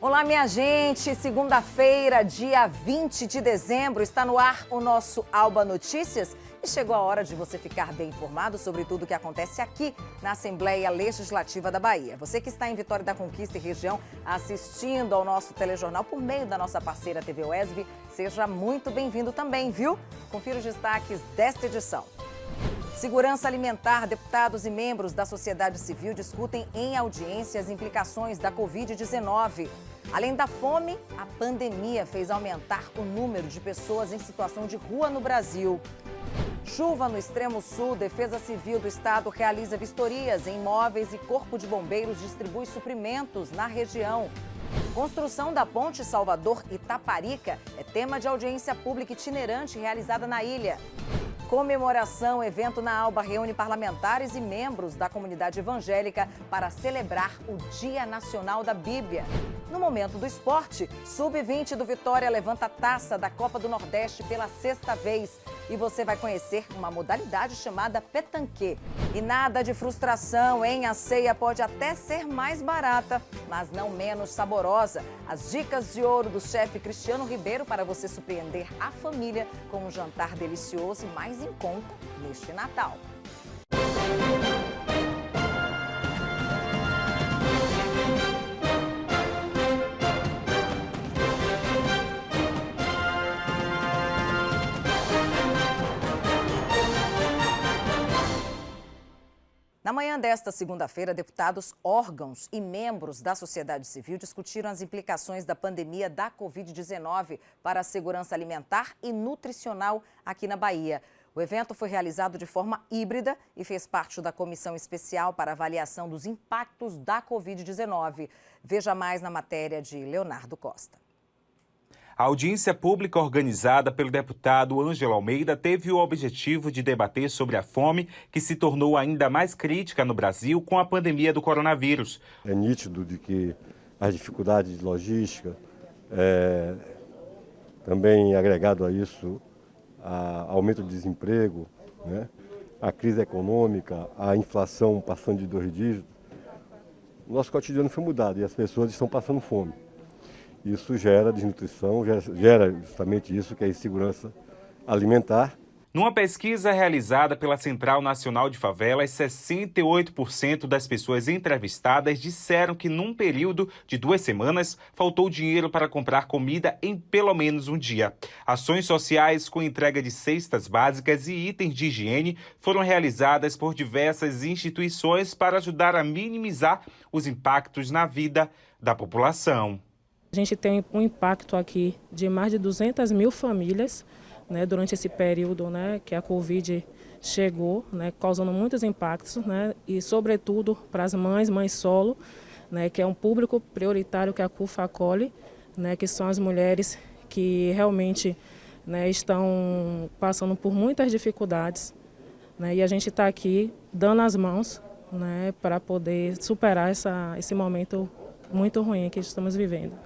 Olá, minha gente! Segunda-feira, dia 20 de dezembro, está no ar o nosso Alba Notícias e chegou a hora de você ficar bem informado sobre tudo o que acontece aqui na Assembleia Legislativa da Bahia. Você que está em Vitória da Conquista e região assistindo ao nosso telejornal por meio da nossa parceira TV UESB, seja muito bem-vindo também, viu? Confira os destaques desta edição. Segurança alimentar, deputados e membros da sociedade civil discutem em audiência as implicações da Covid-19. Além da fome, a pandemia fez aumentar o número de pessoas em situação de rua no Brasil. Chuva no extremo sul, Defesa Civil do Estado realiza vistorias em imóveis e Corpo de Bombeiros distribui suprimentos na região. Construção da ponte Salvador-Itaparica é tema de audiência pública itinerante realizada na ilha. Comemoração, evento na Alba reúne parlamentares e membros da comunidade evangélica para celebrar o Dia Nacional da Bíblia. No momento do esporte, Sub-20 do Vitória levanta a taça da Copa do Nordeste pela 6ª vez. E você vai conhecer uma modalidade chamada petanquê. E nada de frustração, hein? A ceia pode até ser mais barata, mas não menos saborosa. As dicas de ouro do chefe Cristiano Ribeiro para você surpreender a família com um jantar delicioso e mais em conta neste Natal. Na manhã desta segunda-feira, deputados, órgãos e membros da sociedade civil discutiram as implicações da pandemia da Covid-19 para a segurança alimentar e nutricional aqui na Bahia. O evento foi realizado de forma híbrida e fez parte da Comissão Especial para Avaliação dos Impactos da Covid-19. Veja mais na matéria de Leonardo Costa. A audiência pública organizada pelo deputado Ângelo Almeida teve o objetivo de debater sobre a fome, que se tornou ainda mais crítica no Brasil com a pandemia do coronavírus. É nítido de que as dificuldades de logística, também agregado a isso, aumento de desemprego, né? A crise econômica, a inflação passando de 2 dígitos, o nosso cotidiano foi mudado e as pessoas estão passando fome. Isso gera desnutrição, gera justamente isso, que é a insegurança alimentar. Numa pesquisa realizada pela Central Nacional de Favelas, 68% das pessoas entrevistadas disseram que num período de 2 semanas faltou dinheiro para comprar comida em pelo menos um dia. Ações sociais com entrega de cestas básicas e itens de higiene foram realizadas por diversas instituições para ajudar a minimizar os impactos na vida da população. A gente tem um impacto aqui de mais de 200 mil famílias, né, durante esse período, né, que a Covid chegou, né, causando muitos impactos, né, e sobretudo para as mães solo, né, que é um público prioritário que a CUFA acolhe, né, que são as mulheres que realmente, né, estão passando por muitas dificuldades, né, e a gente está aqui dando as mãos, né, para poder superar esse momento muito ruim que estamos vivendo.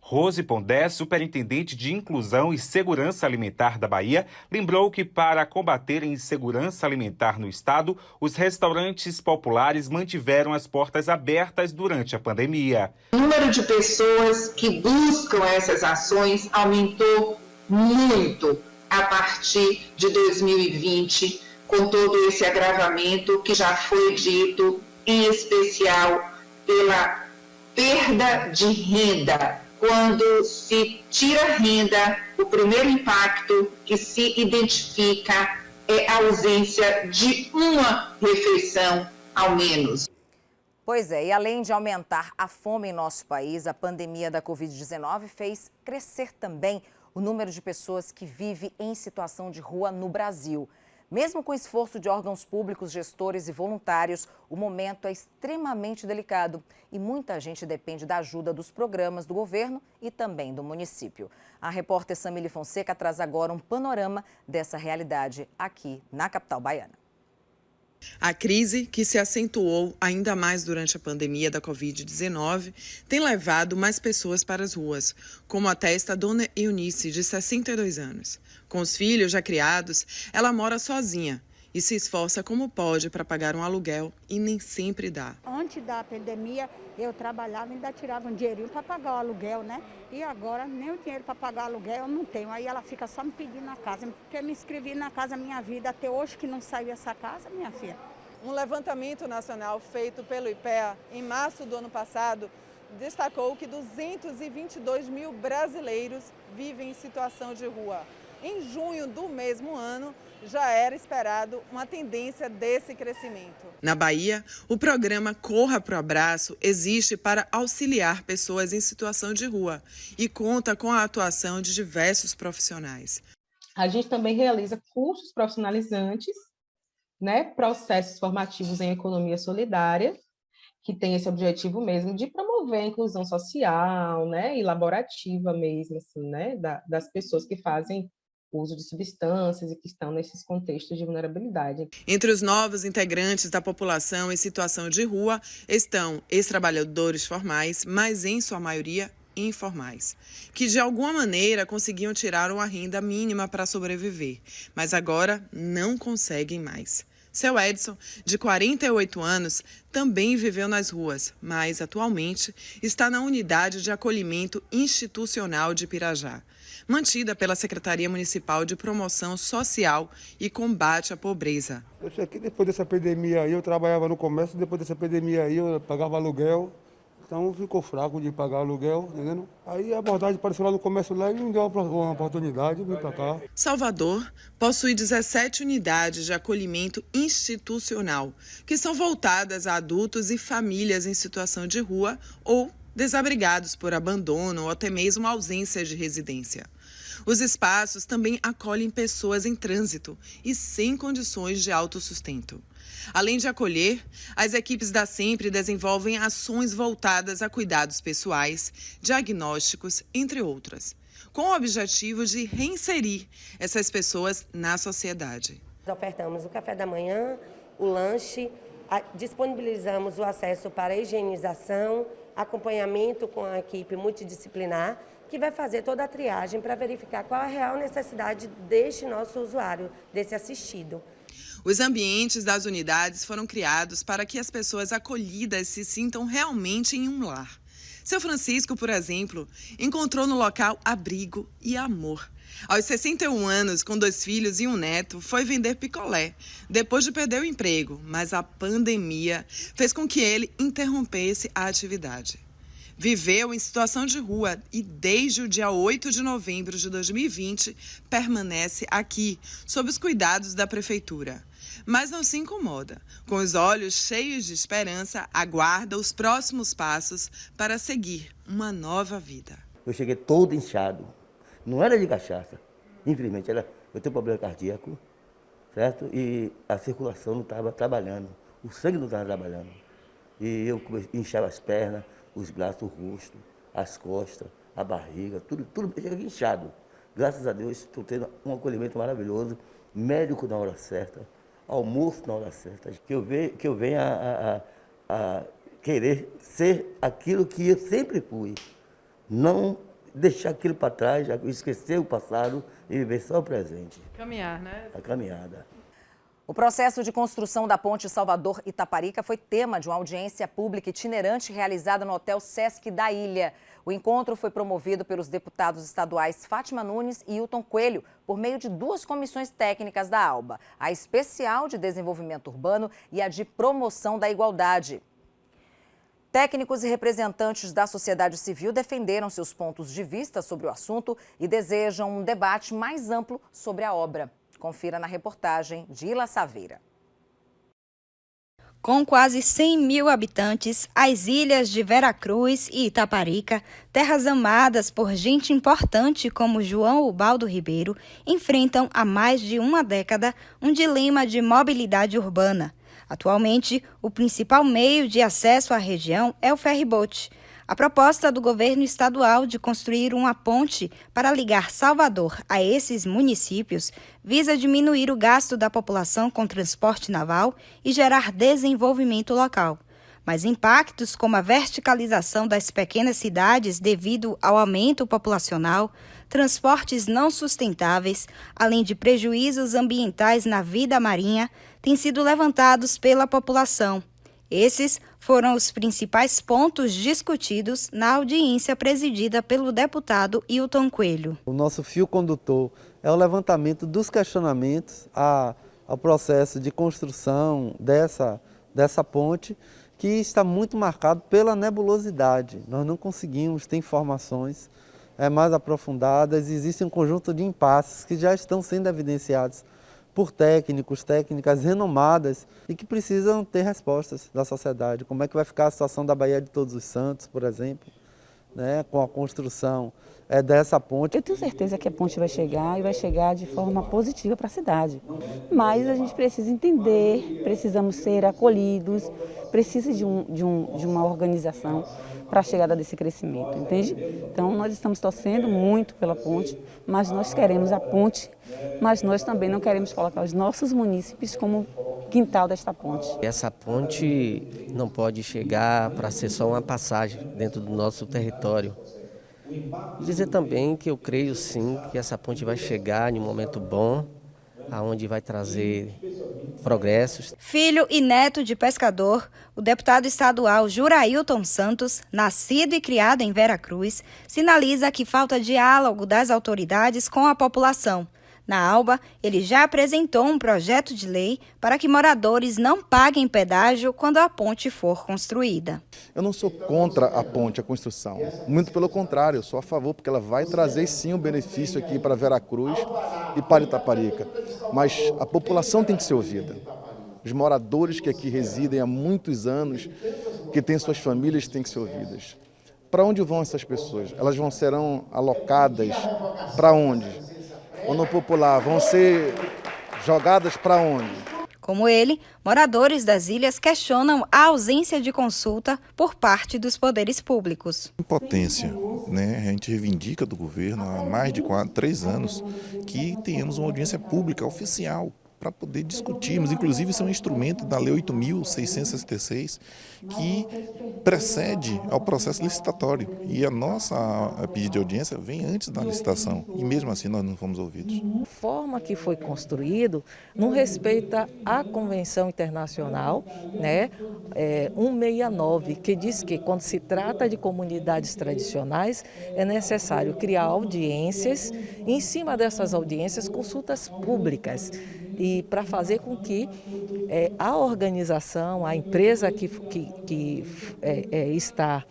Rose Pondé, superintendente de Inclusão e Segurança Alimentar da Bahia, lembrou que para combater a insegurança alimentar no estado, os restaurantes populares mantiveram as portas abertas durante a pandemia. O número de pessoas que buscam essas ações aumentou muito a partir de 2020, com todo esse agravamento que já foi dito, em especial pela perda de renda. Quando se tira renda, o primeiro impacto que se identifica é a ausência de uma refeição ao menos. Pois é, e além de aumentar a fome em nosso país, a pandemia da Covid-19 fez crescer também o número de pessoas que vivem em situação de rua no Brasil. Mesmo com o esforço de órgãos públicos, gestores e voluntários, o momento é extremamente delicado e muita gente depende da ajuda dos programas do governo e também do município. A repórter Samile Fonseca traz agora um panorama dessa realidade aqui na capital baiana. A crise, que se acentuou ainda mais durante a pandemia da Covid-19, tem levado mais pessoas para as ruas, como atesta a dona Eunice, de 62 anos. Com os filhos já criados, ela mora sozinha e se esforça como pode para pagar um aluguel e nem sempre dá. Antes da pandemia, eu trabalhava e ainda tirava um dinheirinho para pagar o aluguel, né? E agora nem o dinheiro para pagar o aluguel eu não tenho. Aí ela fica só me pedindo na casa, porque eu me inscrevi na Casa Minha Vida até hoje que não saiu essa casa, minha filha. Um levantamento nacional feito pelo IPEA em março do ano passado destacou que 222 mil brasileiros vivem em situação de rua. Em junho do mesmo ano, já era esperado uma tendência desse crescimento. Na Bahia, o programa Corra Pro Abraço existe para auxiliar pessoas em situação de rua e conta com a atuação de diversos profissionais. A gente também realiza cursos profissionalizantes, né, processos formativos em economia solidária, que tem esse objetivo mesmo de promover a inclusão social, né, e laborativa mesmo, assim, né, das pessoas que fazem uso de substâncias e que estão nesses contextos de vulnerabilidade. Entre os novos integrantes da população em situação de rua estão ex-trabalhadores formais, mas em sua maioria informais, que de alguma maneira conseguiam tirar uma renda mínima para sobreviver, mas agora não conseguem mais. Seu Edson, de 48 anos, também viveu nas ruas, mas atualmente está na unidade de acolhimento institucional de Pirajá, mantida pela Secretaria Municipal de Promoção Social e Combate à Pobreza. Eu sei que depois dessa pandemia aí, eu trabalhava no comércio, depois dessa pandemia aí eu pagava aluguel, então ficou fraco de pagar aluguel, entendeu? Aí a abordagem apareceu lá no comércio lá e me deu uma oportunidade de vir para cá. Salvador possui 17 unidades de acolhimento institucional, que são voltadas a adultos e famílias em situação de rua ou desabrigados por abandono ou até mesmo ausência de residência. Os espaços também acolhem pessoas em trânsito e sem condições de autossustento. Além de acolher, as equipes da Sempre desenvolvem ações voltadas a cuidados pessoais, diagnósticos, entre outras, com o objetivo de reinserir essas pessoas na sociedade. Ofertamos o café da manhã, o lanche, disponibilizamos o acesso para a higienização, acompanhamento com a equipe multidisciplinar, que vai fazer toda a triagem para verificar qual a real necessidade deste nosso usuário, desse assistido. Os ambientes das unidades foram criados para que as pessoas acolhidas se sintam realmente em um lar. Seu Francisco, por exemplo, encontrou no local abrigo e amor. Aos 61 anos, com 2 filhos e um neto, foi vender picolé, depois de perder o emprego, mas a pandemia fez com que ele interrompesse a atividade. Viveu em situação de rua e, desde o dia 8 de novembro de 2020, permanece aqui, sob os cuidados da prefeitura. Mas não se incomoda. Com os olhos cheios de esperança, aguarda os próximos passos para seguir uma nova vida. Eu cheguei todo inchado. Não era de cachaça. Infelizmente, eu tenho problema cardíaco, certo? E a circulação não estava trabalhando. O sangue não estava trabalhando. E eu inchava as pernas, os braços, o rosto, as costas, a barriga, tudo eu cheguei inchado. Graças a Deus, estou tendo um acolhimento maravilhoso, médico na hora certa, almoço na hora certa, que eu venha a querer ser aquilo que eu sempre fui. Não deixar aquilo para trás, esquecer o passado e viver só o presente. Caminhar, né? A caminhada. O processo de construção da ponte Salvador-Itaparica foi tema de uma audiência pública itinerante realizada no Hotel Sesc da Ilha. O encontro foi promovido pelos deputados estaduais Fátima Nunes e Hilton Coelho, por meio de 2 comissões técnicas da ALBA, a especial de desenvolvimento urbano e a de promoção da igualdade. Técnicos e representantes da sociedade civil defenderam seus pontos de vista sobre o assunto e desejam um debate mais amplo sobre a obra. Confira na reportagem de Ila Saveira. Com quase 100 mil habitantes, as ilhas de Veracruz e Itaparica, terras amadas por gente importante como João Ubaldo Ribeiro, enfrentam há mais de uma década um dilema de mobilidade urbana. Atualmente, o principal meio de acesso à região é o ferry-boat. A proposta do governo estadual de construir uma ponte para ligar Salvador a esses municípios visa diminuir o gasto da população com transporte naval e gerar desenvolvimento local. Mas impactos como a verticalização das pequenas cidades devido ao aumento populacional, transportes não sustentáveis, além de prejuízos ambientais na vida marinha, têm sido levantados pela população. Esses foram os principais pontos discutidos na audiência presidida pelo deputado Hilton Coelho. O nosso fio condutor é o levantamento dos questionamentos ao processo de construção dessa ponte, que está muito marcado pela nebulosidade. Nós não conseguimos ter informações mais aprofundadas, existe um conjunto de impasses que já estão sendo evidenciados por técnicas renomadas e que precisam ter respostas da sociedade. Como é que vai ficar a situação da Baía de Todos os Santos, por exemplo, né, com a construção dessa ponte. Eu tenho certeza que a ponte vai chegar e vai chegar de forma positiva para a cidade. Mas a gente precisa entender, precisamos ser acolhidos, precisa de uma organização para a chegada desse crescimento, entende? Então nós estamos torcendo muito pela ponte, mas nós queremos a ponte, mas nós também não queremos colocar os nossos munícipes como quintal desta ponte. Essa ponte não pode chegar para ser só uma passagem dentro do nosso território. Dizer também que eu creio sim que essa ponte vai chegar em um momento bom, aonde vai trazer progressos. Filho e neto de pescador, o deputado estadual Jurailton Santos, nascido e criado em Veracruz, sinaliza que falta diálogo das autoridades com a população. Na Alba, ele já apresentou um projeto de lei para que moradores não paguem pedágio quando a ponte for construída. Eu não sou contra a ponte, a construção. Muito pelo contrário, eu sou a favor, porque ela vai trazer sim um benefício aqui para Veracruz e para Itaparica. Mas a população tem que ser ouvida. Os moradores que aqui residem há muitos anos, que têm suas famílias, têm que ser ouvidas. Para onde vão essas pessoas? Elas serão alocadas para onde? Ou no popular, vão ser jogadas para onde? Como ele, moradores das ilhas questionam a ausência de consulta por parte dos poderes públicos. Impotência, né? A gente reivindica do governo há mais de 3 anos que tenhamos uma audiência pública oficial para poder discutirmos. Inclusive, isso é um instrumento da Lei 8.666 que precede ao processo licitatório. E a nossa pedido de audiência vem antes da licitação. E mesmo assim nós não fomos ouvidos. A forma que foi construído não respeita a Convenção Internacional, né, 169, que diz que quando se trata de comunidades tradicionais é necessário criar audiências e, em cima dessas audiências, consultas públicas. E para fazer com que a organização, a empresa que está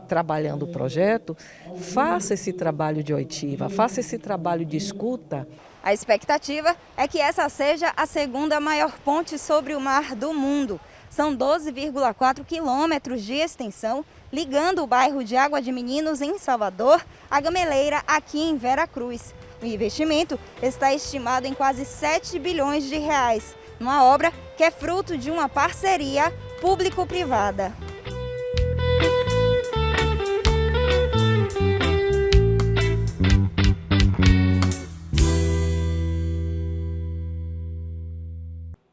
trabalhando o projeto, faça esse trabalho de oitiva, faça esse trabalho de escuta. A expectativa é que essa seja a segunda maior ponte sobre o mar do mundo. São 12,4 quilômetros de extensão, ligando o bairro de Água de Meninos, em Salvador, à Gameleira, aqui em Veracruz. O investimento está estimado em quase 7 bilhões de reais, numa obra que é fruto de uma parceria público-privada.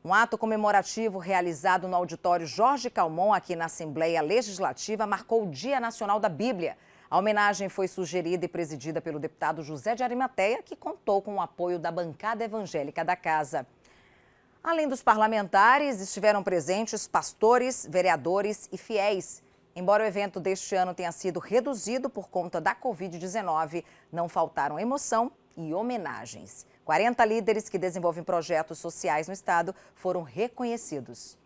Um ato comemorativo realizado no auditório Jorge Calmon, aqui na Assembleia Legislativa, marcou o Dia Nacional da Bíblia. A homenagem foi sugerida e presidida pelo deputado José de Arimateia, que contou com o apoio da bancada evangélica da casa. Além dos parlamentares, estiveram presentes pastores, vereadores e fiéis. Embora o evento deste ano tenha sido reduzido por conta da Covid-19, não faltaram emoção e homenagens. 40 líderes que desenvolvem projetos sociais no estado foram reconhecidos.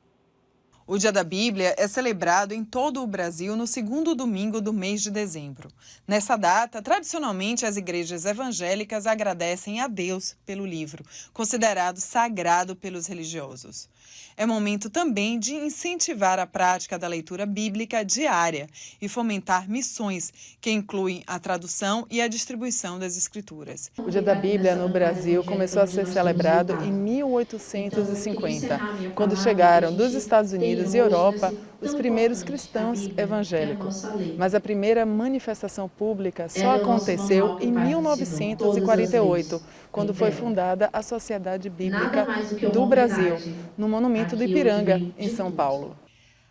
O Dia da Bíblia é celebrado em todo o Brasil no segundo domingo do mês de dezembro. Nessa data, tradicionalmente, as igrejas evangélicas agradecem a Deus pelo livro, considerado sagrado pelos religiosos. É momento também de incentivar a prática da leitura bíblica diária e fomentar missões que incluem a tradução e a distribuição das escrituras. O Dia da Bíblia no Brasil começou a ser celebrado em 1850, quando chegaram dos Estados Unidos e Europa os primeiros cristãos evangélicos. Mas a primeira manifestação pública só aconteceu em 1948, quando foi fundada a Sociedade Bíblica do Brasil, no Monumento do Ipiranga, em São Paulo.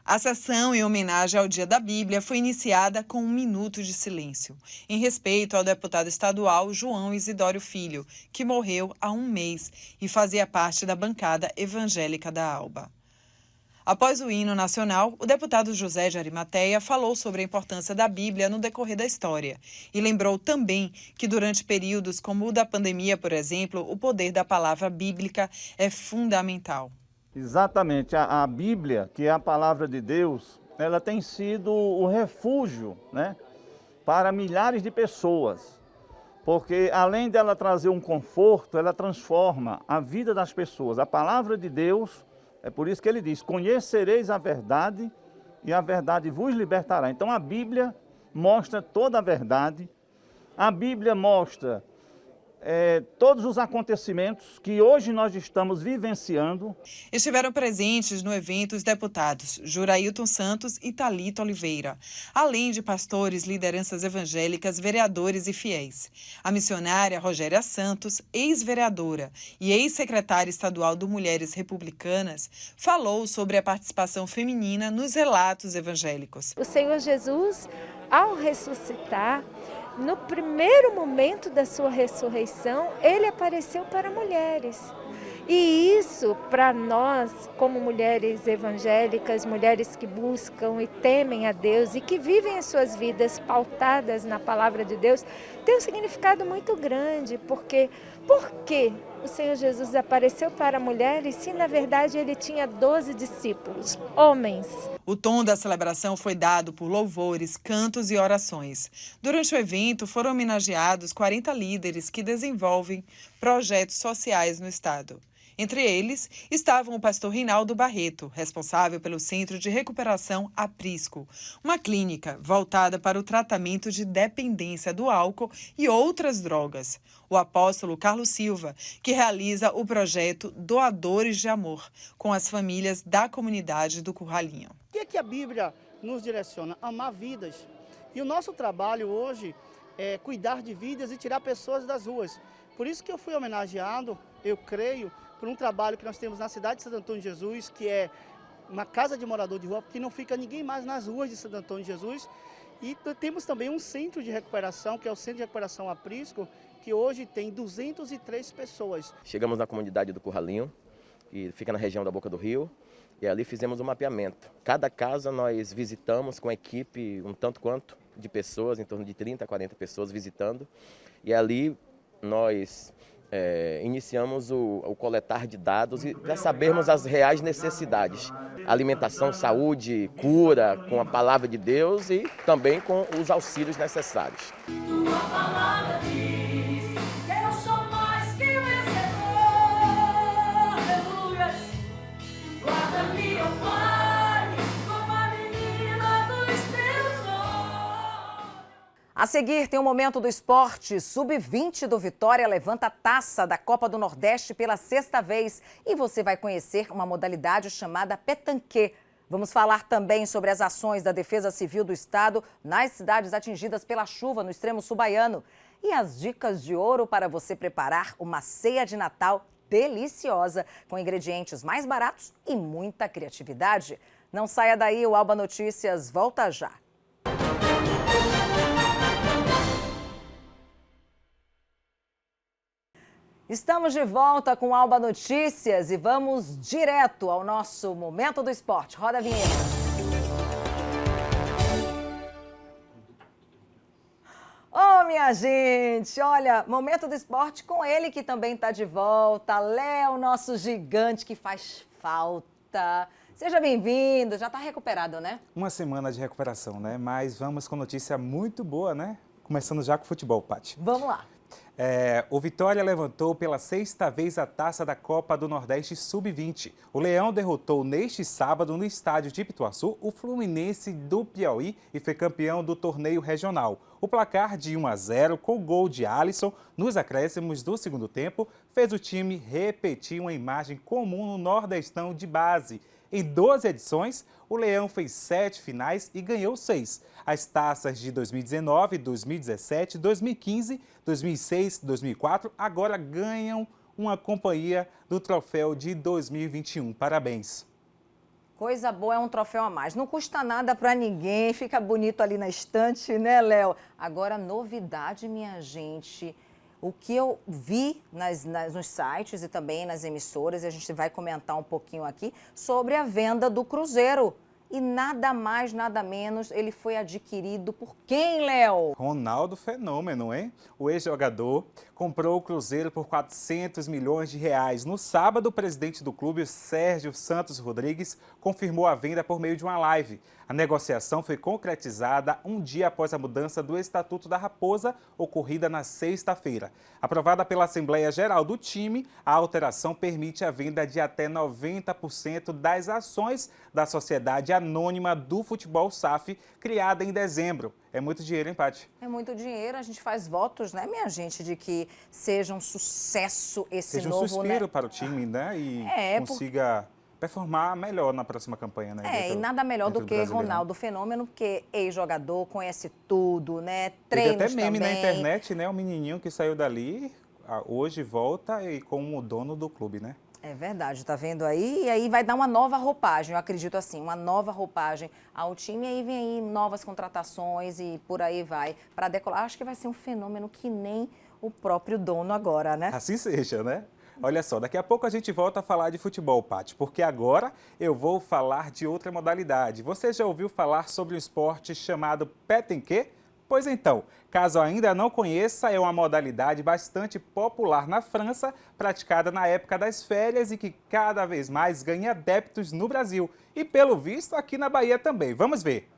A sessão em homenagem ao Dia da Bíblia foi iniciada com 1 minuto de silêncio, em respeito ao deputado estadual João Isidório Filho, que morreu há 1 mês e fazia parte da bancada evangélica da ALBA. Após o hino nacional, o deputado José de Arimateia falou sobre a importância da Bíblia no decorrer da história e lembrou também que durante períodos como o da pandemia, por exemplo, o poder da palavra bíblica é fundamental. Exatamente, a Bíblia, que é a palavra de Deus, ela tem sido o refúgio, né, para milhares de pessoas, porque além dela trazer um conforto, ela transforma a vida das pessoas. A palavra de Deus, é por isso que ele diz, conhecereis a verdade e a verdade vos libertará. Então a Bíblia mostra toda a verdade, a Bíblia mostra todos os acontecimentos que hoje nós estamos vivenciando. Estiveram presentes no evento os deputados Jurailton Santos e Thalita Oliveira, além de pastores, lideranças evangélicas, vereadores e fiéis. A missionária Rogéria Santos, ex-vereadora e ex-secretária estadual do Mulheres Republicanas, falou sobre a participação feminina nos relatos evangélicos. O Senhor Jesus, ao ressuscitar, no primeiro momento da sua ressurreição, ele apareceu para mulheres. E isso, para nós, como mulheres evangélicas, mulheres que buscam e temem a Deus e que vivem as suas vidas pautadas na palavra de Deus, tem um significado muito grande, porque por que o Senhor Jesus apareceu para mulheres se, na verdade, ele tinha 12 discípulos, homens? O tom da celebração foi dado por louvores, cantos e orações. Durante o evento, foram homenageados 40 líderes que desenvolvem projetos sociais no estado. Entre eles, estavam o pastor Reinaldo Barreto, responsável pelo Centro de Recuperação Aprisco, uma clínica voltada para o tratamento de dependência do álcool e outras drogas. O apóstolo Carlos Silva, que realiza o projeto Doadores de Amor, com as famílias da comunidade do Curralinho. O que é que a Bíblia nos direciona? Amar vidas. E o nosso trabalho hoje é cuidar de vidas e tirar pessoas das ruas. Por isso que eu fui homenageado, eu creio, por um trabalho que nós temos na cidade de Santo Antônio de Jesus, que é uma casa de morador de rua, porque não fica ninguém mais nas ruas de Santo Antônio de Jesus. E temos também um centro de recuperação, que é o Centro de Recuperação Aprisco, que hoje tem 203 pessoas. Chegamos na comunidade do Curralinho, que fica na região da Boca do Rio, e ali fizemos um mapeamento. Cada casa nós visitamos com a equipe, um tanto quanto de pessoas, em torno de 30 a 40 pessoas visitando, e ali nós iniciamos o coletar de dados para sabermos as reais necessidades. Alimentação, saúde, cura, com a palavra de Deus e também com os auxílios necessários. Tua palavra diz que eu sou mais que vencedor. Aleluia. Guarda-me, ó Pai, como a menina dos teus olhos. A seguir tem o momento do esporte. Sub-20 do Vitória levanta a taça da Copa do Nordeste pela 6ª vez. E você vai conhecer uma modalidade chamada petanquê. Vamos falar também sobre as ações da Defesa Civil do Estado nas cidades atingidas pela chuva no extremo sul baiano. E as dicas de ouro para você preparar uma ceia de Natal deliciosa, com ingredientes mais baratos e muita criatividade. Não saia daí, o Alba Notícias volta já. Estamos de volta com Alba Notícias e vamos direto ao nosso Momento do Esporte. Roda a vinheta. Ô, minha gente, olha, Momento do Esporte com ele que também está de volta, Léo, nosso gigante que faz falta. Seja bem-vindo, já está recuperado, né? Uma semana de recuperação, né? Mas vamos com notícia muito boa, né? Começando já com o futebol, Paty. Vamos lá. O Vitória levantou pela 6ª vez a taça da Copa do Nordeste Sub-20. O Leão derrotou neste sábado no estádio de Pituaçu o Fluminense do Piauí e foi campeão do torneio regional. O placar de 1-0 com gol de Alisson nos acréscimos do segundo tempo fez o time repetir uma imagem comum no Nordestão de base. Em 12 edições, o Leão fez 7 finais e ganhou 6. As taças de 2019, 2017, 2015, 2006, 2004 agora ganham uma companhia do troféu de 2021. Parabéns! Coisa boa, é um troféu a mais. Não custa nada para ninguém, fica bonito ali na estante, né, Léo? Agora, novidade, minha gente, o que eu vi nos sites e também nas emissoras, e a gente vai comentar um pouquinho aqui, sobre a venda do Cruzeiro. E nada mais, nada menos, ele foi adquirido por quem, Léo? Ronaldo Fenômeno, hein? O ex-jogador comprou o Cruzeiro por 400 milhões de reais. No sábado, o presidente do clube, Sérgio Santos Rodrigues, confirmou a venda por meio de uma live. A negociação foi concretizada um dia após a mudança do Estatuto da Raposa, ocorrida na sexta-feira. Aprovada pela Assembleia Geral do time, a alteração permite a venda de até 90% das ações da Sociedade Anônima do Futebol SAF, criada em dezembro. É muito dinheiro, hein, Paty? É muito dinheiro, a gente faz votos, né, minha gente, de que seja um sucesso esse novo... Seja um suspiro para o time, né, e consiga performar melhor na próxima campanha, né? E nada melhor do que Ronaldo Fenômeno, porque ex-jogador, conhece tudo, né, treinos também. Teve até meme também. na internet, né, o menininho que saiu dali, hoje volta e como dono do clube, né? É verdade, tá vendo aí? E aí vai dar uma nova roupagem, eu acredito assim, uma nova roupagem ao time. E aí vem aí novas contratações e por aí vai para decolar. Acho que vai ser um fenômeno que nem o próprio dono agora, né? Assim seja, né? Olha só, daqui a pouco a gente volta a falar de futebol, Paty, porque agora eu vou falar de outra modalidade. Você já ouviu falar sobre um esporte chamado petanque? Pois então, caso ainda não conheça, é uma modalidade bastante popular na França, praticada na época das férias e que cada vez mais ganha adeptos no Brasil. E pelo visto aqui na Bahia também. Vamos ver.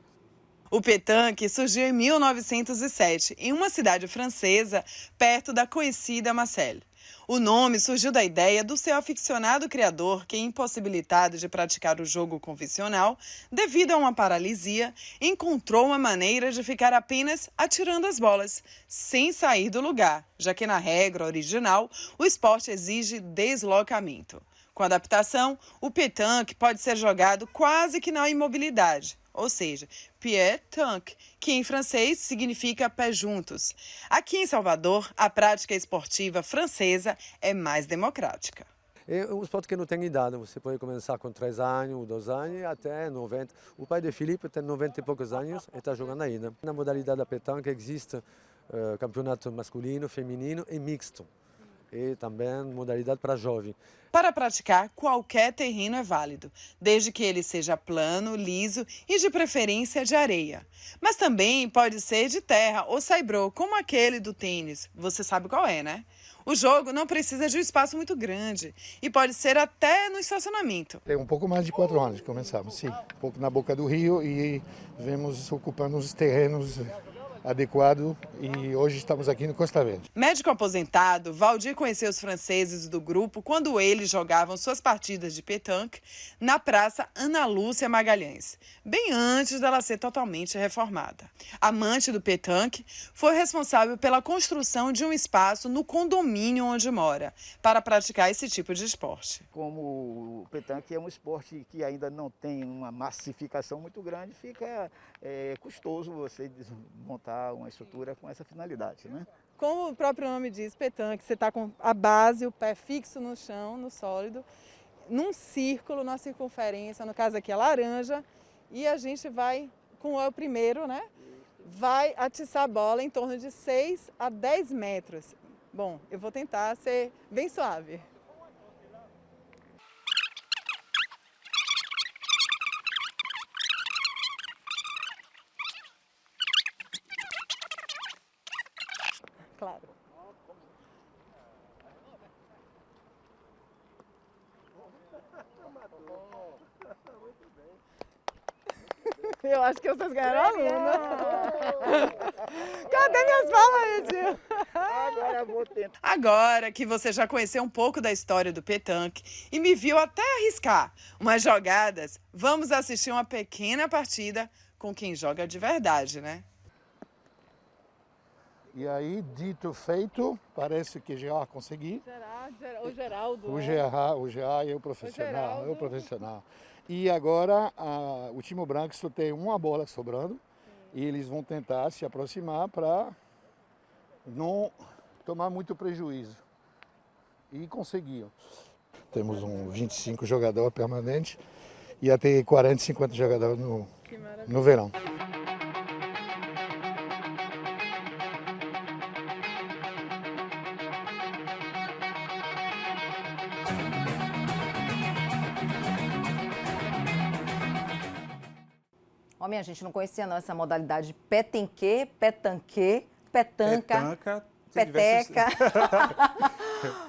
O petanque surgiu em 1907, em uma cidade francesa, perto da conhecida Marseille. O nome surgiu da ideia do seu aficionado criador, que, impossibilitado de praticar o jogo convencional, devido a uma paralisia, encontrou uma maneira de ficar apenas atirando as bolas, sem sair do lugar, já que na regra original o esporte exige deslocamento. Com adaptação, o petanque pode ser jogado quase que na imobilidade, ou seja, pied-tanque, que em francês significa pés juntos. Aqui em Salvador, a prática esportiva francesa é mais democrática. É um esporte que não tem idade, você pode começar com 3 anos, 2 anos, até 90. O pai de Felipe tem 90 e poucos anos e está jogando ainda. Na modalidade da petanque existe campeonato masculino, feminino e mixto. E também modalidade para jovem. Para praticar, qualquer terreno é válido, desde que ele seja plano, liso e de preferência de areia. Mas também pode ser de terra ou saibro, como aquele do tênis. Você sabe qual é, né? O jogo não precisa de um espaço muito grande e pode ser até no estacionamento. Tem um pouco mais de 4 anos que começamos, sim. Um pouco na boca do rio e vemos ocupando os terrenos adequado e hoje estamos aqui no Costa Verde. Médico aposentado, Valdir conheceu os franceses do grupo quando eles jogavam suas partidas de petanque na Praça Ana Lúcia Magalhães, bem antes dela ser totalmente reformada. Amante do petanque, foi responsável pela construção de um espaço no condomínio onde mora, para praticar esse tipo de esporte. Como o petanque é um esporte que ainda não tem uma massificação muito grande, fica custoso você montar uma estrutura com essa finalidade, né? Como o próprio nome diz, petanque, você está com a base, o pé fixo no chão, no sólido, num círculo, na circunferência, no caso aqui é laranja, e a gente vai, com o primeiro, né, vai atiçar a bola em torno de 6 a 10 metros. Bom, eu vou tentar ser bem suave. Claro. Eu acho que vocês ganharam a aluna. Cadê minhas palmas, Edil? Agora eu vou tentar. Agora que você já conheceu um pouco da história do petanque e me viu até arriscar umas jogadas, vamos assistir uma pequena partida com quem joga de verdade, né? E aí, dito feito, parece que já consegui. O Geraldo. O Gerard é o profissional, é o profissional. E agora o time branco só tem uma bola sobrando e eles vão tentar se aproximar para não tomar muito prejuízo. E conseguiram. Temos 25 jogadores permanentes ia ter 40, 50 jogadores no verão. Ó, minha gente, não conhecia não essa modalidade petanque, petanca, peteca.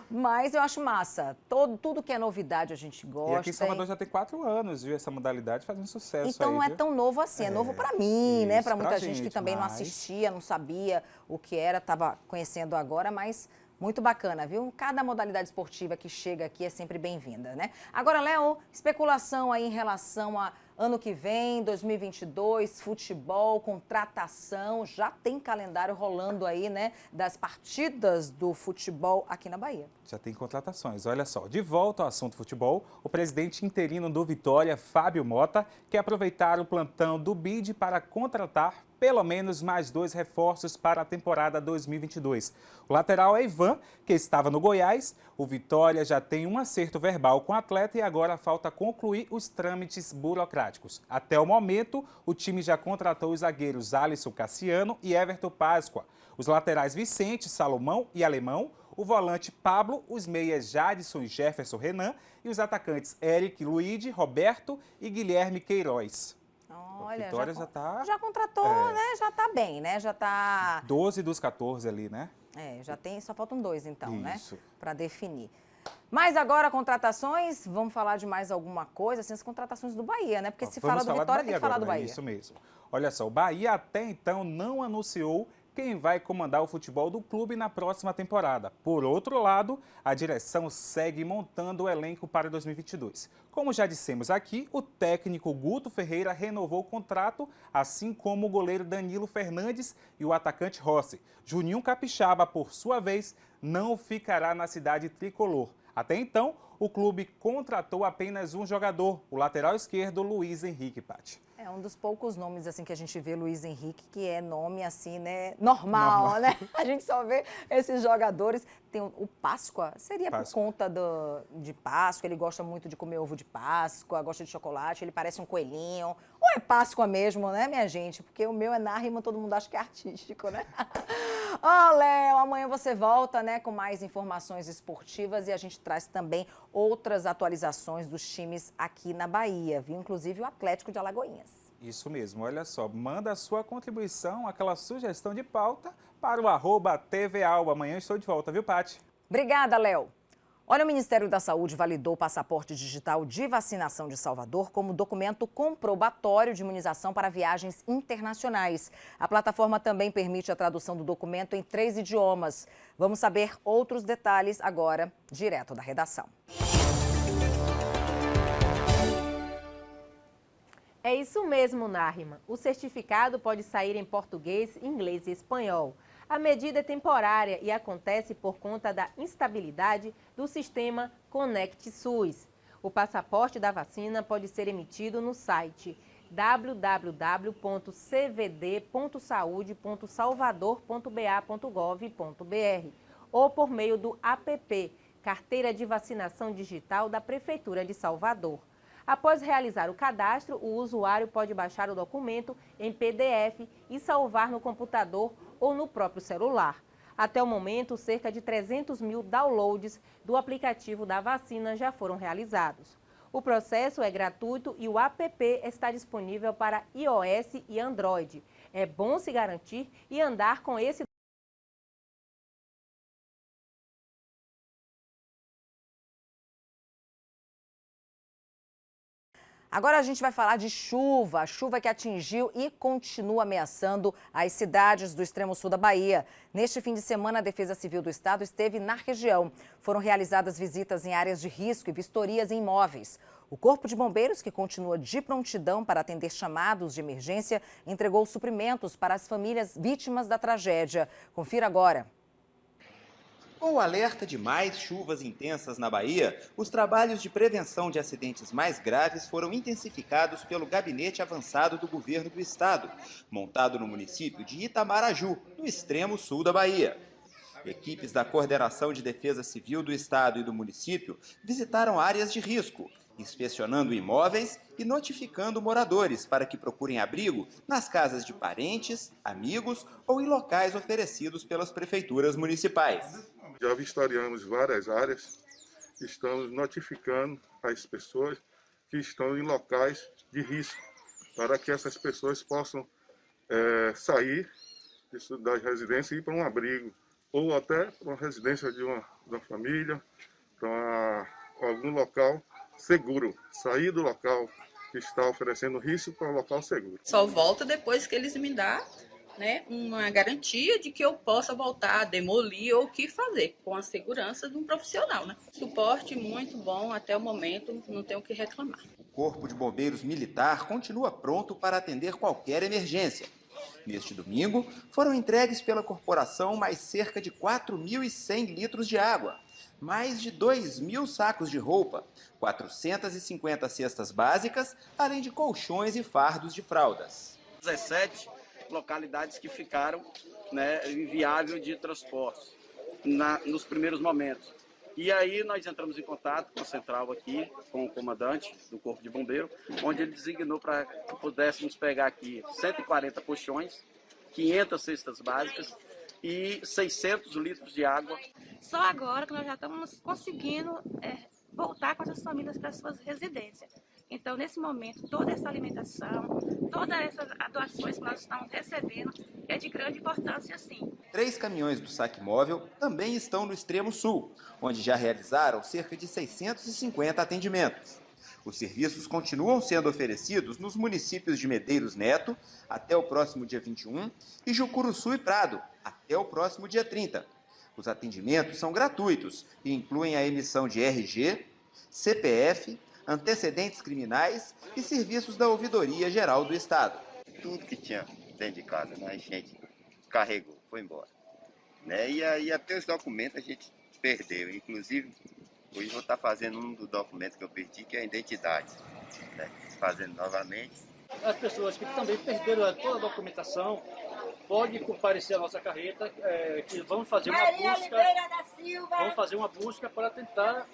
Mas eu acho massa. Tudo que é novidade a gente gosta. E aqui em Salvador já tem 4 anos, viu? Essa modalidade fazendo sucesso. Então aí, não é viu? tão novo assim, é novo para mim, né? Para muita gente que também não mas... assistia, não sabia o que era, estava conhecendo agora, mas muito bacana, viu? Cada modalidade esportiva que chega aqui é sempre bem-vinda, né? Agora, Léo, especulação aí em relação a ano que vem, 2022, futebol, contratação, já tem calendário rolando aí, né, das partidas do futebol aqui na Bahia. Já tem contratações, olha só. De volta ao assunto futebol, o presidente interino do Vitória, Fábio Mota, quer aproveitar o plantão do BID para contratar pelo menos mais 2 reforços para a temporada 2022. O lateral é Ivan, que estava no Goiás. O Vitória já tem um acerto verbal com o atleta e agora falta concluir os trâmites burocráticos. Até o momento, o time já contratou os zagueiros Alisson Cassiano e Everton Páscoa, os laterais Vicente, Salomão e Alemão, o volante Pablo, os meias Jadson e Jefferson Renan e os atacantes Eric, Luíde, Roberto e Guilherme Queiroz. Olha, Vitória já tá... Já contratou, né? Já tá bem, né? Já tá... 12 dos 14 ali, né? Já tem, só faltam 2 então, Isso. né? Para definir. Mas agora, contratações, vamos falar de mais alguma coisa, assim, as contratações do Bahia, né? Porque se fala do Vitória, tem que falar do Bahia. Isso mesmo. Olha só, o Bahia até então não anunciou quem vai comandar o futebol do clube na próxima temporada. Por outro lado, a direção segue montando o elenco para 2022. Como já dissemos aqui, o técnico Guto Ferreira renovou o contrato, assim como o goleiro Danilo Fernandes e o atacante Rossi. Juninho Capixaba, por sua vez, não ficará na cidade tricolor. Até então, o clube contratou apenas um jogador, o lateral esquerdo Luiz Henrique, Pati. É um dos poucos nomes assim que a gente vê, Luiz Henrique, que é nome assim, né, normal, né? A gente só vê esses jogadores. Tem o Páscoa, seria por conta de Páscoa, ele gosta muito de comer ovo de Páscoa, gosta de chocolate, ele parece um coelhinho. Ou é Páscoa mesmo, né, minha gente? Porque o meu é na rima, todo mundo acha que é artístico, né? Ó, Léo, amanhã você volta, né, com mais informações esportivas e a gente traz também outras atualizações dos times aqui na Bahia, viu? Inclusive o Atlético de Alagoinhas. Isso mesmo, olha só, manda a sua contribuição, aquela sugestão de pauta para o @TVAlba. Amanhã eu estou de volta, viu, Pati? Obrigada, Léo. Olha, o Ministério da Saúde validou o passaporte digital de vacinação de Salvador como documento comprobatório de imunização para viagens internacionais. A plataforma também permite a tradução do documento em 3 idiomas. Vamos saber outros detalhes agora, direto da redação. É isso mesmo, Nárima. O certificado pode sair em português, inglês e espanhol. A medida é temporária e acontece por conta da instabilidade do sistema Conect SUS. O passaporte da vacina pode ser emitido no site www.cvd.saude.salvador.ba.gov.br ou por meio do app Carteira de Vacinação Digital da Prefeitura de Salvador. Após realizar o cadastro, o usuário pode baixar o documento em PDF e salvar no computador ou no próprio celular. Até o momento, cerca de 300 mil downloads do aplicativo da vacina já foram realizados. O processo é gratuito e o app está disponível para iOS e Android. É bom se garantir e andar com esse Agora a gente vai falar de chuva, a chuva que atingiu e continua ameaçando as cidades do extremo sul da Bahia. Neste fim de semana, a Defesa Civil do Estado esteve na região. Foram realizadas visitas em áreas de risco e vistorias em imóveis. O Corpo de Bombeiros, que continua de prontidão para atender chamados de emergência, entregou suprimentos para as famílias vítimas da tragédia. Confira agora. Com o alerta de mais chuvas intensas na Bahia, os trabalhos de prevenção de acidentes mais graves foram intensificados pelo Gabinete Avançado do Governo do Estado, montado no município de Itamaraju, no extremo sul da Bahia. Equipes da Coordenação de Defesa Civil do Estado e do município visitaram áreas de risco inspecionando imóveis e notificando moradores para que procurem abrigo nas casas de parentes, amigos ou em locais oferecidos pelas prefeituras municipais. Já vistoriamos várias áreas, estamos notificando as pessoas que estão em locais de risco, para que essas pessoas possam sair das residências e ir para um abrigo, ou até para uma residência de uma família, para algum local seguro, sair do local que está oferecendo risco para um local seguro. Só volto depois que eles me dão, né, uma garantia de que eu possa voltar a demolir ou o que fazer, com a segurança de um profissional. Né? Suporte muito bom até o momento, não tenho o que reclamar. O Corpo de Bombeiros Militar continua pronto para atender qualquer emergência. Neste domingo, foram entregues pela corporação mais cerca de 4.100 litros de água, mais de 2.000 sacos de roupa, 450 cestas básicas, além de colchões e fardos de fraldas. 17 localidades que ficaram, né, inviável de transporte nos primeiros momentos. E aí nós entramos em contato com a central aqui, com o comandante do Corpo de Bombeiro, onde ele designou para que pudéssemos pegar aqui 140 colchões, 500 cestas básicas e 600 litros de água. Só agora que nós já estamos conseguindo voltar com essas famílias para suas residências. Então, nesse momento, toda essa alimentação, todas essas doações que nós estamos recebendo é de grande importância, sim. 3 caminhões do Saque Móvel também estão no extremo sul, onde já realizaram cerca de 650 atendimentos. Os serviços continuam sendo oferecidos nos municípios de Medeiros Neto, até o próximo dia 21, e Jucuruçu e Prado, até o próximo dia 30. Os atendimentos são gratuitos e incluem a emissão de RG, CPF, antecedentes criminais e serviços da Ouvidoria Geral do Estado. Tudo que tinha dentro de casa, né, a gente carregou, foi embora. Né? E aí até os documentos a gente perdeu. Inclusive, hoje vou estar fazendo um dos documentos que eu perdi, que é a identidade. Né? Fazendo novamente. As pessoas que também perderam toda a documentação, pode comparecer à nossa carreta, que vamos fazer uma busca para tentar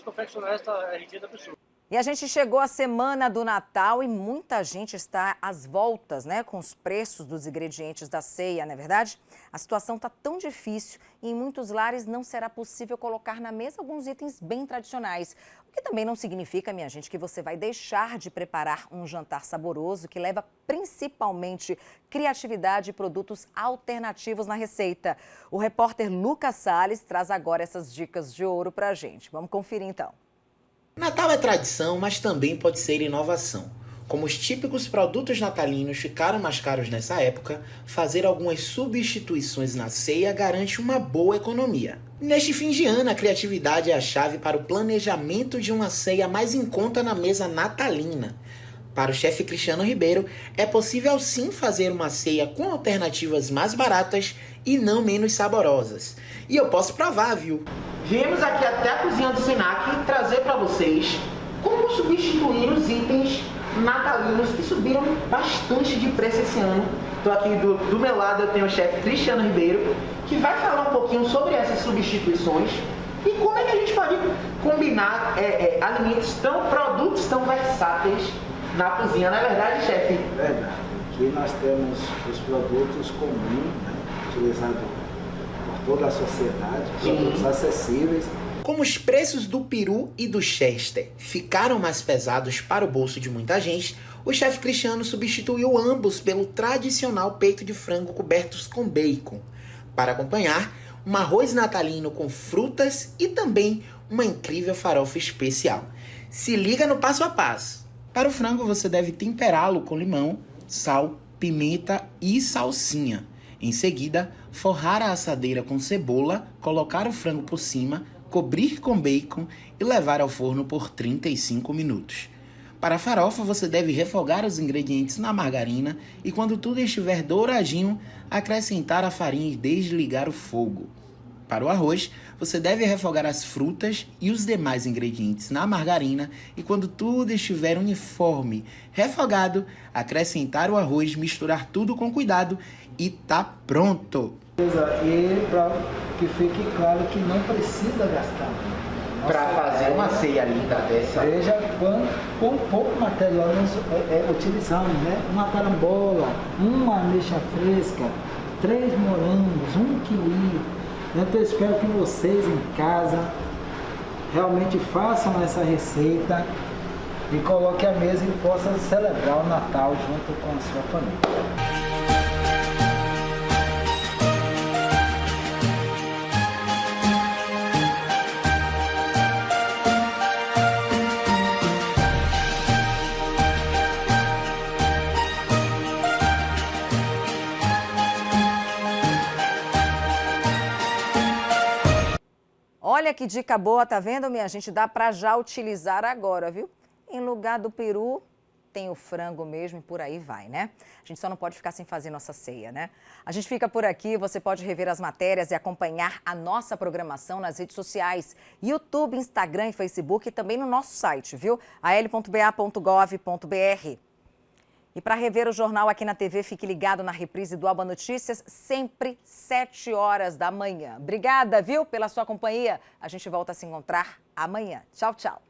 confeccionar essa RG da pessoa. E a gente chegou à semana do Natal e muita gente está às voltas, né, com os preços dos ingredientes da ceia, não é verdade? A situação está tão difícil e em muitos lares não será possível colocar na mesa alguns itens bem tradicionais. O que também não significa, minha gente, que você vai deixar de preparar um jantar saboroso que leva principalmente criatividade e produtos alternativos na receita. O repórter Lucas Salles traz agora essas dicas de ouro pra gente. Vamos conferir então. Natal é tradição, mas também pode ser inovação. Como os típicos produtos natalinos ficaram mais caros nessa época, fazer algumas substituições na ceia garante uma boa economia. Neste fim de ano, a criatividade é a chave para o planejamento de uma ceia mais em conta na mesa natalina. Para o chefe Cristiano Ribeiro, é possível sim fazer uma ceia com alternativas mais baratas e não menos saborosas. E eu posso provar, viu? Viemos aqui até a cozinha do Senac trazer para vocês como substituir os itens natalinos que subiram bastante de preço esse ano. Estou aqui do meu lado, eu tenho o chefe Cristiano Ribeiro, que vai falar um pouquinho sobre essas substituições e como é que a gente pode combinar produtos tão versáteis na cozinha, não é verdade, chefe? Verdade. Aqui nós temos os produtos comuns, né, utilizados por toda a sociedade, produtos acessíveis. Como os preços do peru e do chester ficaram mais pesados para o bolso de muita gente, o chefe Cristiano substituiu ambos pelo tradicional peito de frango cobertos com bacon. Para acompanhar, um arroz natalino com frutas e também uma incrível farofa especial. Se liga no passo a passo. Para o frango, você deve temperá-lo com limão, sal, pimenta e salsinha. Em seguida, forrar a assadeira com cebola, colocar o frango por cima, cobrir com bacon e levar ao forno por 35 minutos. Para a farofa, você deve refogar os ingredientes na margarina e, quando tudo estiver douradinho, acrescentar a farinha e desligar o fogo. Para o arroz, você deve refogar as frutas e os demais ingredientes na margarina e, quando tudo estiver uniforme, refogado, acrescentar o arroz, misturar tudo com cuidado e tá pronto! E para que fique claro que não precisa gastar. Para fazer uma ceia linda dessa. Veja quão pouco material nós utilizamos, né? Uma carambola, uma ameixa fresca, 3 morangos, 1 kiwi. Então eu espero que vocês em casa realmente façam essa receita e coloquem à mesa e possam celebrar o Natal junto com a sua família. Olha que dica boa, tá vendo, minha gente? Dá para já utilizar agora, viu? Em lugar do peru, tem o frango mesmo e por aí vai, né? A gente só não pode ficar sem fazer nossa ceia, né? A gente fica por aqui, você pode rever as matérias e acompanhar a nossa programação nas redes sociais, YouTube, Instagram e Facebook e também no nosso site, viu? al.ba.gov.br. E para rever o jornal aqui na TV, fique ligado na reprise do Alba Notícias, sempre 7 horas da manhã. Obrigada, viu, pela sua companhia. A gente volta a se encontrar amanhã. Tchau, tchau.